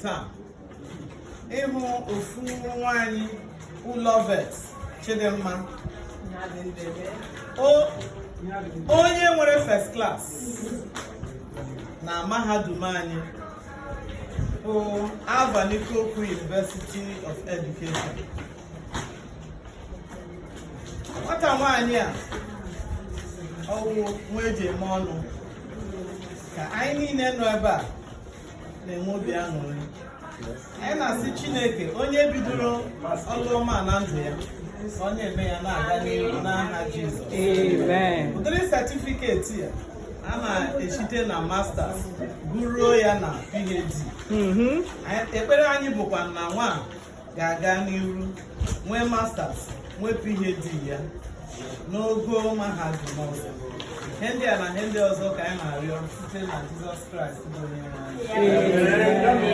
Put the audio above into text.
taa ịhụ ofu nwanyị Ulovet Chidimma onye nwere first class na mahadum anyị bụ Avanikokwu University of Education. Nwata nwanyị a ọwụ nwa eji eme ọnụ ka anyị niile nọ ebe a na-enwe obi aṅụrị. Anyị na-asị Chineke onye bidoro ọlụ ọma na ndụ ya ọ na-eme ya na-aga n'ihu n'aha Jizọs. Amen. Ụdịrị certificate ya a na-echite na masters guruo ya na PhD. Ekpere anyị bụkwa na nwa ga-aga n'ihu nwee masters nwee PhD ya n'ogo mahadum ọzọ. Ihe ndị a na ihe ndị ọzọ ka anyị na-arịọ site na Jizọs Kraịst bụ onye nwe anyị.